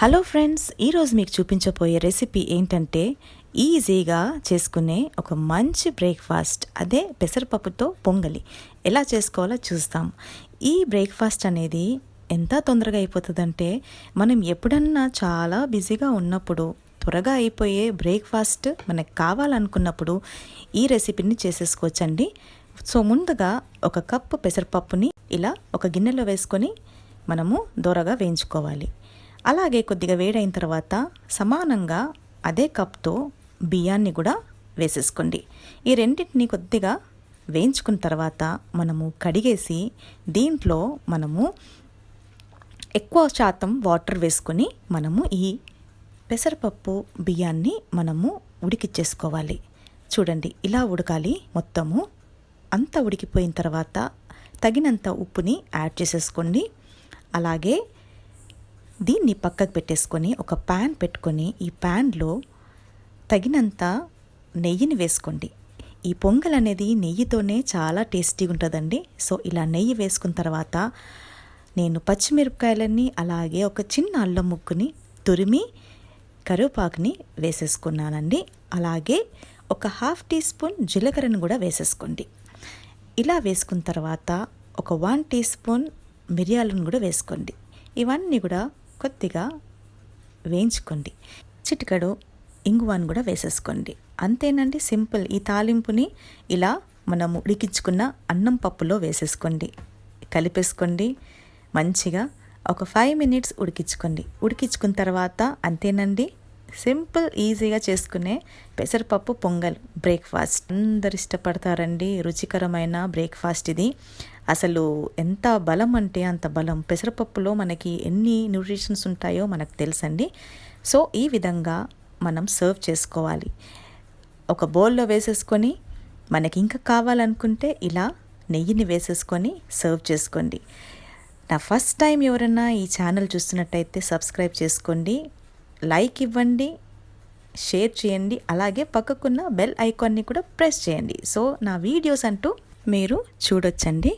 Hello friends, ఈరోజు మీకు చూపించబోయే రెసిపీ ఏంటంటే ఈజీగా చేసుకునే ఒక మంచి బ్రేక్ఫాస్ట్. అదే పెసరపప్పుతో పొంగలి ఎలా చేసుకోవాలో చూస్తాం. ఈ బ్రేక్ఫాస్ట్ అనేది ఎంత తొందరగా అయిపోతుందంటే, మనం ఎప్పుడన్నా చాలా బిజీగా ఉన్నప్పుడు త్వరగా అయిపోయే బ్రేక్ఫాస్ట్ మనకు కావాలనుకున్నప్పుడు ఈ రెసిపీని చేసేసుకోవచ్చండి. సో ముందుగా ఒక కప్పు పెసరపప్పుని ఇలా ఒక గిన్నెలో వేసుకొని మనము దోరగా వేయించుకోవాలి. అలాగే కొద్దిగా వేడైన తర్వాత సమానంగా అదే కప్తో బియ్యాన్ని కూడా వేసేసుకోండి. ఈ రెండింటిని కొద్దిగా వేయించుకున్న తర్వాత మనము కడిగేసి దీంట్లో మనము ఎక్కువ శాతం వాటర్ వేసుకొని మనము ఈ పెసరపప్పు బియ్యాన్ని మనము ఉడికిచ్చేసుకోవాలి. చూడండి, ఇలా ఉడకాలి. మొత్తము అంతా ఉడికిపోయిన తర్వాత తగినంత ఉప్పుని యాడ్ చేసేసుకోండి. అలాగే దీన్ని పక్కకు పెట్టేసుకొని ఒక ప్యాన్ పెట్టుకొని ఈ ప్యాన్లో తగినంత నెయ్యిని వేసుకోండి. ఈ పొంగల్ అనేది నెయ్యితోనే చాలా టేస్టీగా ఉంటుందండి. సో ఇలా నెయ్యి వేసుకున్న తర్వాత నేను పచ్చిమిరపకాయలన్నీ అలాగే ఒక చిన్న అల్లం ముక్కుని తురిమి కరివేపాకుని వేసేసుకున్నానండి. అలాగే ఒక 1/2 టీ స్పూన్ జీలకర్రను కూడా వేసేసుకోండి. ఇలా వేసుకున్న తర్వాత ఒక 1 టీ స్పూన్ మిరియాలను కూడా వేసుకోండి. ఇవన్నీ కూడా కొద్దిగా వేయించుకోండి. చిటికెడు ఇంగువను కూడా వేసేసుకోండి. అంతేనండి, సింపుల్. ఈ తాలింపుని ఇలా మనం ఉడికించుకున్న అన్నం పప్పులో వేసేసుకోండి, కలిపేసుకోండి. మంచిగా ఒక 5 మినిట్స్ ఉడికించుకోండి. ఉడికించుకున్న తర్వాత అంతేనండి, సింపుల్ ఈజీగా చేసుకునే పెసరపప్పు పొంగల్ బ్రేక్ఫాస్ట్. అందరు ఇష్టపడతారండి. రుచికరమైన బ్రేక్ఫాస్ట్ ఇది. అసలు ఎంత బలం అంటే అంత బలం. పెసరపప్పులో మనకి ఎన్ని న్యూట్రిషన్స్ ఉంటాయో మనకు తెలుసండి. సో ఈ విధంగా మనం సర్వ్ చేసుకోవాలి. ఒక బౌల్లో వేసేసుకొని మనకి ఇంకా కావాలనుకుంటే ఇలా నెయ్యిని వేసేసుకొని సర్వ్ చేసుకోండి. నా ఫస్ట్ టైం ఎవరైనా ఈ ఛానల్ చూస్తున్నట్టయితే సబ్స్క్రైబ్ చేసుకోండి, లైక్ ఇవ్వండి, షేర్ చేయండి. అలాగే పక్కకున్న బెల్ ఐకాన్ని కూడా ప్రెస్ చేయండి. సో నా వీడియోస్ అంటూ మీరు చూడొచ్చండి.